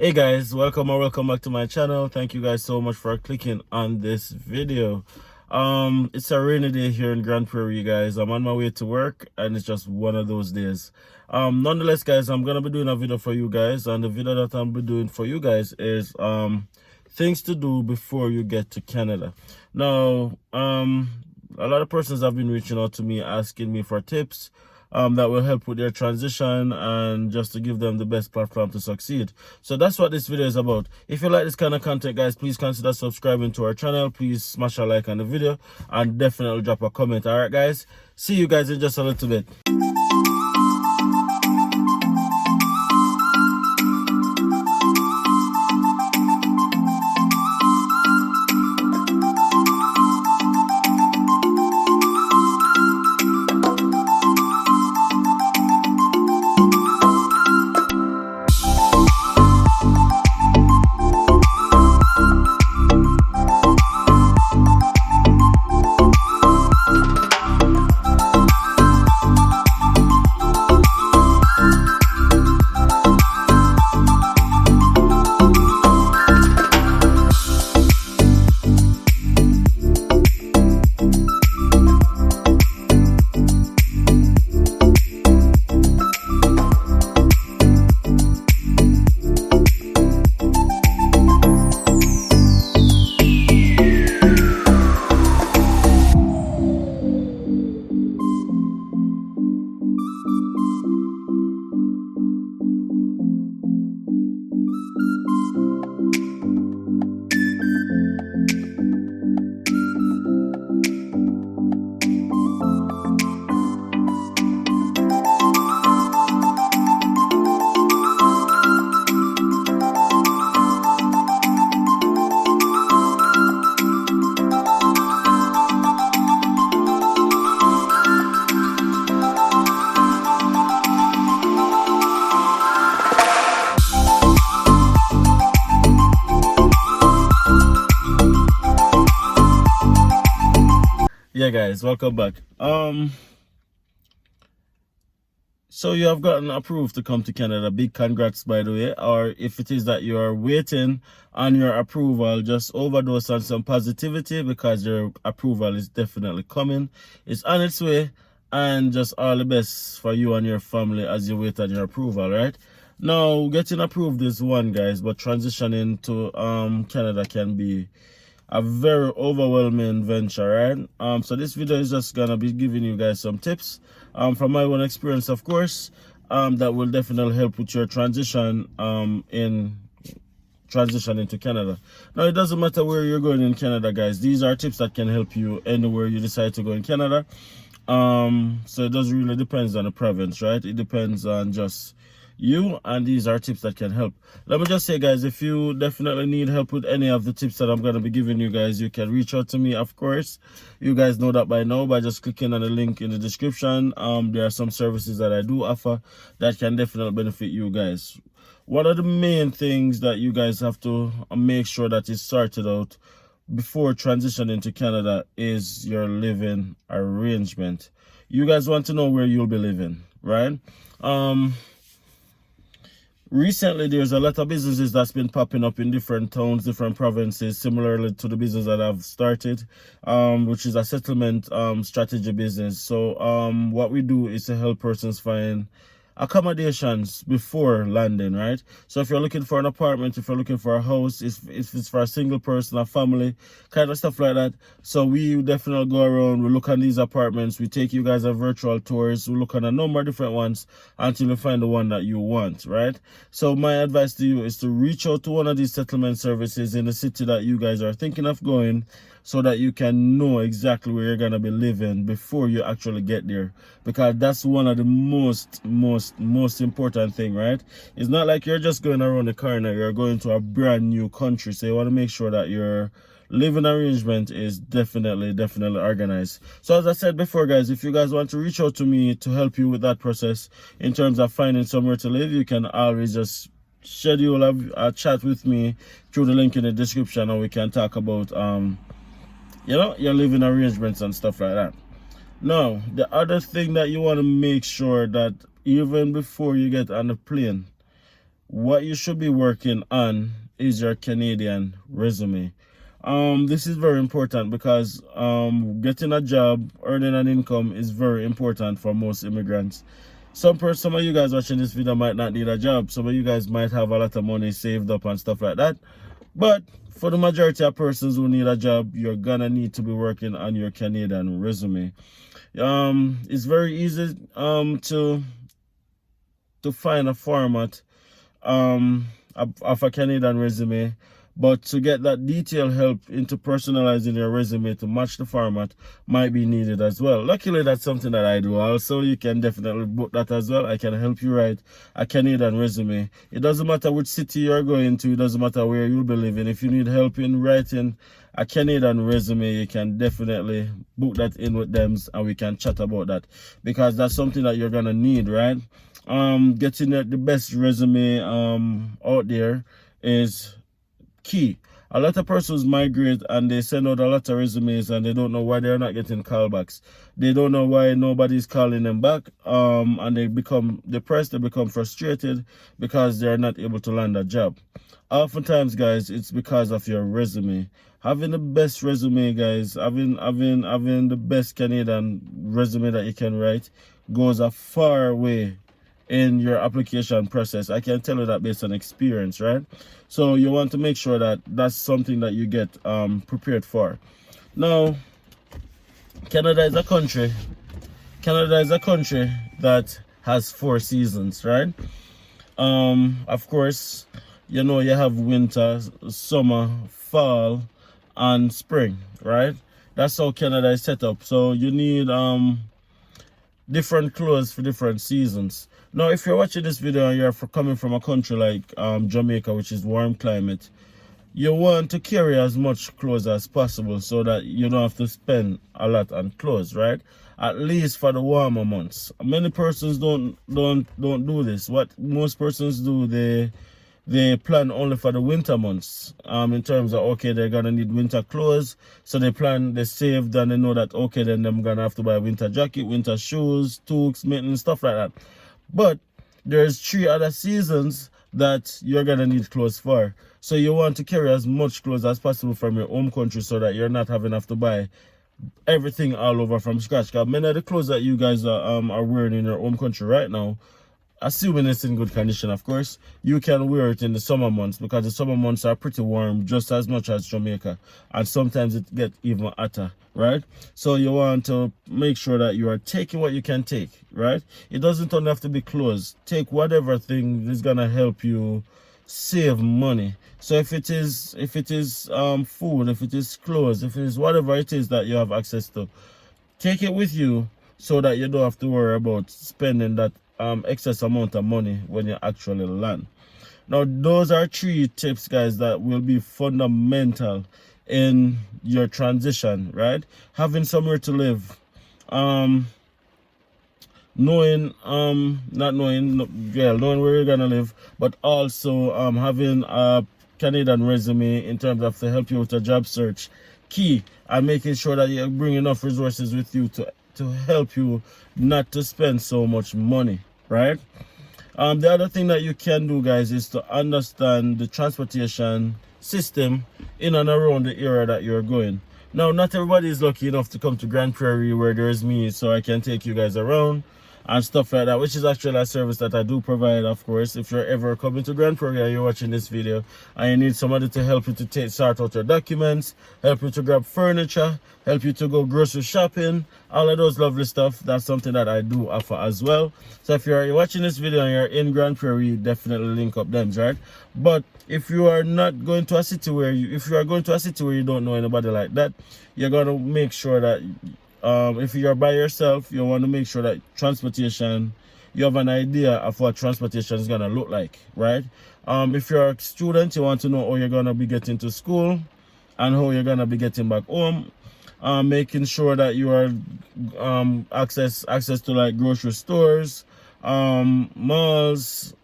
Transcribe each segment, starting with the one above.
Hey guys, welcome or welcome back to my channel. Thank you guys so much for clicking on this video. It's a rainy day here in Grand Prairie, you guys. I'm on my way to work and it's just one of those days. Nonetheless, guys, I'm gonna be doing a video for you guys, and the video that I'm be doing for you guys is things to do before you get to Canada. Now, a lot of persons have been reaching out to me asking me for tips that will help with their transition and just to give them the best platform to succeed. So that's what this video is about. If you like this kind of content, guys, please consider subscribing to our channel. Please smash a like on the video and definitely drop a comment. All right, guys, see you guys in just a little bit. Yeah, guys, welcome back. So you have gotten approved to come to Canada. Big congrats, by the way. Or if it is that you are waiting on your approval, just overdose on some positivity, because your approval is definitely coming. It's on its way, and just all the best for you and your family as you wait on your approval, right? Now, getting approved is one, guys, but transitioning to Canada can be a very overwhelming venture, right? So this video is just gonna be giving you guys some tips from my own experience, of course, that will definitely help with your transition in transitioning to Canada. Now, it doesn't matter where you're going in Canada, guys. These are tips that can help you anywhere you decide to go in Canada. So it doesn't really depends on the province, right? It depends on just you, and these are tips that can help. Let me just say, guys, if you definitely need help with any of the tips that I'm going to be giving you guys, you can reach out to me, of course. You guys know that by now by just clicking on the link in the description. There are some services that I do offer that can definitely benefit you guys. One of the main things that you guys have to make sure that is sorted out before transitioning to Canada is your living arrangement. You guys want to know where you'll be living, right? Recently, there's a lot of businesses that's been popping up in different towns, different provinces, similarly to the business that I've started, which is a settlement strategy business. So what we do is to help persons find accommodations before landing, right? So if you're looking for an apartment, if you're looking for a house, if it's for a single person, a family, kind of stuff like that. So we definitely go around, we look at these apartments, we take you guys on virtual tours, we look at a number of different ones until you find the one that you want, right? So my advice to you is to reach out to one of these settlement services in the city that you guys are thinking of going, so that you can know exactly where you're gonna be living before you actually get there, because that's one of the most important thing, right? It's not like you're just going around the corner, you're going to a brand new country, so you want to make sure that your living arrangement is definitely organized. So as I said before, guys, if you guys want to reach out to me to help you with that process in terms of finding somewhere to live, you can always just schedule a chat with me through the link in the description, and we can talk about you know, your living arrangements and stuff like that. Now, the other thing that you want to make sure that even before you get on the plane, what you should be working on is your Canadian resume. This is very important because getting a job, earning an income is very important for most immigrants. Some of you guys watching this video might not need a job. Some of you guys might have a lot of money saved up and stuff like that. But for the majority of persons who need a job, you're gonna need to be working on your Canadian resume. It's very easy to find a format of a Canadian resume, but to get that detailed help into personalizing your resume to match the format might be needed as well. Luckily, that's something that I do also. You can definitely book that as well. I can help you write a Canadian resume. It doesn't matter which city you're going to. It doesn't matter where you'll be living. If you need help in writing a Canadian resume, you can definitely book that in with them and we can chat about that, because that's something that you're gonna need, right? Getting the best resume out there is key. A lot of persons migrate and they send out a lot of resumes and they don't know why they're not getting callbacks. They don't know why nobody's calling them back, and they become depressed, they become frustrated because they're not able to land a job. Oftentimes, guys, it's because of your resume. Having the best resume, guys, having the best Canadian resume that you can write goes a far way in your application process. I can tell you that based on experience, right? So you want to make sure that that's something that you get prepared for. Now, Canada is a country that has 4 seasons, right? Of course, you know, you have winter, summer, fall, and spring, right? That's how Canada is set up. So you need different clothes for different seasons. Now, if you're watching this video and you're coming from a country like Jamaica, which is warm climate, you want to carry as much clothes as possible so that you don't have to spend a lot on clothes, right? At least for the warmer months. Many persons don't do this. What most persons do, they plan only for the winter months, in terms of, okay, they're gonna need winter clothes, so they saved, and they know that, okay, then I'm gonna have to buy a winter jacket, winter shoes, toques, mittens, stuff like that. But there's 3 other seasons that you're gonna need clothes for, so you want to carry as much clothes as possible from your home country so that you're not having to buy everything all over from scratch. Because many of the clothes that you guys are wearing in your home country right now, assuming it's in good condition, of course, you can wear it in the summer months, because the summer months are pretty warm, just as much as Jamaica, and sometimes it gets even hotter, right? So you want to make sure that you are taking what you can take, right? It doesn't only have to be clothes. Take whatever thing is gonna help you save money. So if it is food, if it is clothes, if it is whatever it is that you have access to, take it with you so that you don't have to worry about spending that excess amount of money when you actually land. Now, those are 3 tips, guys, that will be fundamental in your transition, right? Having somewhere to live, knowing where you're gonna live, but also having a Canadian resume in terms of to help you with a job search, key, and making sure that you bring enough resources with you to help you not to spend so much money, right? The other thing that you can do, guys, is to understand the transportation system in and around the area that you're going. Now, not everybody is lucky enough to come to Grand Prairie where there's me, so I can take you guys around and stuff like that, which is actually a service that I do provide, of course. If you're ever coming to Grand Prairie and you're watching this video and you need somebody to help you to sort out your documents, help you to grab furniture, help you to go grocery shopping, all of those lovely stuff, that's something that I do offer as well. So if you're watching this video and you're in Grand Prairie, definitely link up them, right? But if you are not going to a city where you don't know anybody like that, you're gonna make sure that if you're by yourself, you want to make sure that transportation, you have an idea of what transportation is gonna look like, right? If you're a student, you want to know how you're gonna be getting to school and how you're gonna be getting back home. Making sure that you are access to like grocery stores, malls,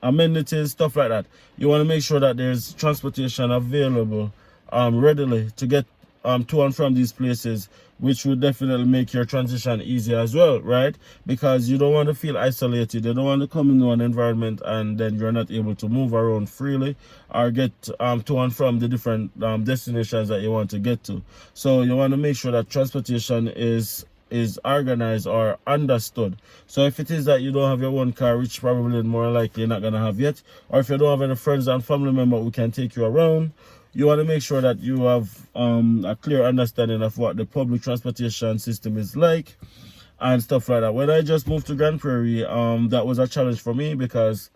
amenities, stuff like that. You want to make sure that there's transportation available readily to get to and from these places, which would definitely make your transition easier as well, right? Because you don't want to feel isolated. You don't want to come into an environment and then you're not able to move around freely or get to and from the different destinations that you want to get to. So you want to make sure that transportation is organized or understood. So if it is that you don't have your own car, which probably more likely you're not going to have yet, or if you don't have any friends and family member who can take you around, you want to make sure that you have a clear understanding of what the public transportation system is like and stuff like that. When I just moved to Grand Prairie, that was a challenge for me because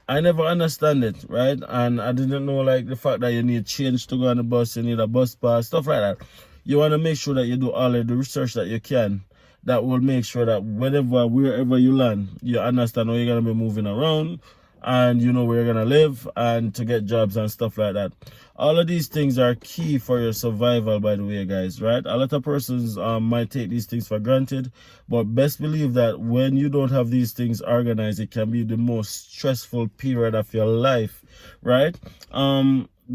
I never understand it, right? And I didn't know like the fact that you need change to go on the bus, you need a bus pass, stuff like that. You want to make sure that you do all of the research that you can. That will make sure that wherever you land, you understand how you're going to be moving around and you know where you're going to live and to get jobs and stuff like that. All of these things are key for your survival, by the way, guys, right? A lot of persons might take these things for granted, but best believe that when you don't have these things organized, it can be the most stressful period of your life, right?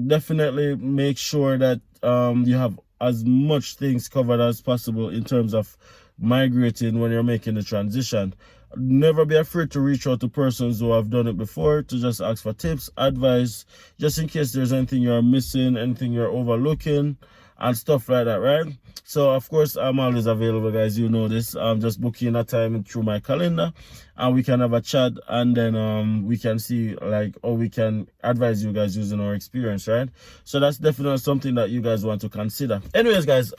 Definitely make sure that you have as much things covered as possible in terms of migrating when you're making the transition. Never be afraid to reach out to persons who have done it before to just ask for tips, advice, just in case there's anything you're missing, anything you're overlooking and stuff like that, right? So of course I'm always available, guys. You know this. I'm just booking a time through my calendar and we can have a chat and then we can see like how we can advise you guys using our experience, right? So that's definitely something that you guys want to consider. Anyways, guys,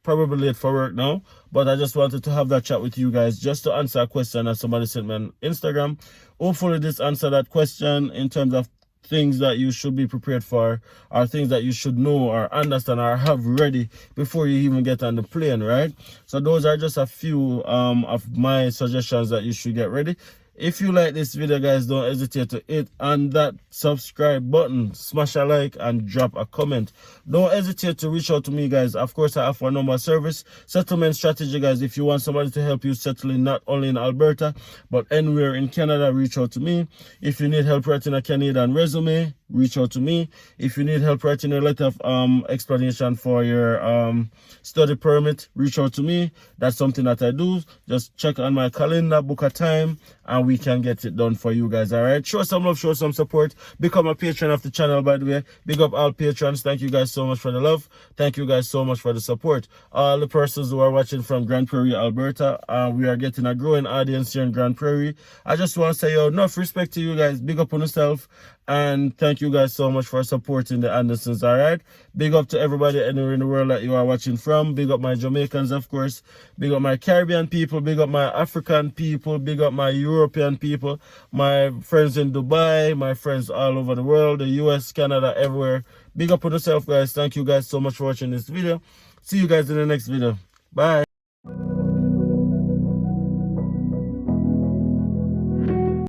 probably late for work now, but I just wanted to have that chat with you guys just to answer a question that somebody sent me on Instagram. Hopefully this answered that question in terms of things that you should be prepared for or things that you should know or understand or have ready before you even get on the plane, right? So those are just a few of my suggestions that you should get ready. If you like this video, guys, don't hesitate to hit on that subscribe button, smash a like and drop a comment. Don't hesitate to reach out to me, guys. Of course, I offer a number of service settlement strategy, guys. If you want somebody to help you settling not only in Alberta but anywhere in Canada, reach out to me. If you need help writing a Canadian resume, reach out to me. If you need help writing a letter of explanation for your study permit, reach out to me. That's something that I do. Just check on my calendar, book a time, and we can get it done for you guys. All right, show some love, show some support, become a patron of the channel, by the way. Big up all patrons. Thank you guys so much for the love. Thank you guys so much for the support. All the persons who are watching from Grand Prairie, Alberta, we are getting a growing audience here in Grand Prairie. I just want to say enough respect to you guys. Big up on yourself. And thank you guys so much for supporting the Andersons, all right? Big up to everybody anywhere in the world that you are watching from. Big up my Jamaicans, of course. Big up my Caribbean people. Big up my African people. Big up my European people. My friends in Dubai. My friends all over the world. The US, Canada, everywhere. Big up on yourself, guys. Thank you guys so much for watching this video. See you guys in the next video. Bye.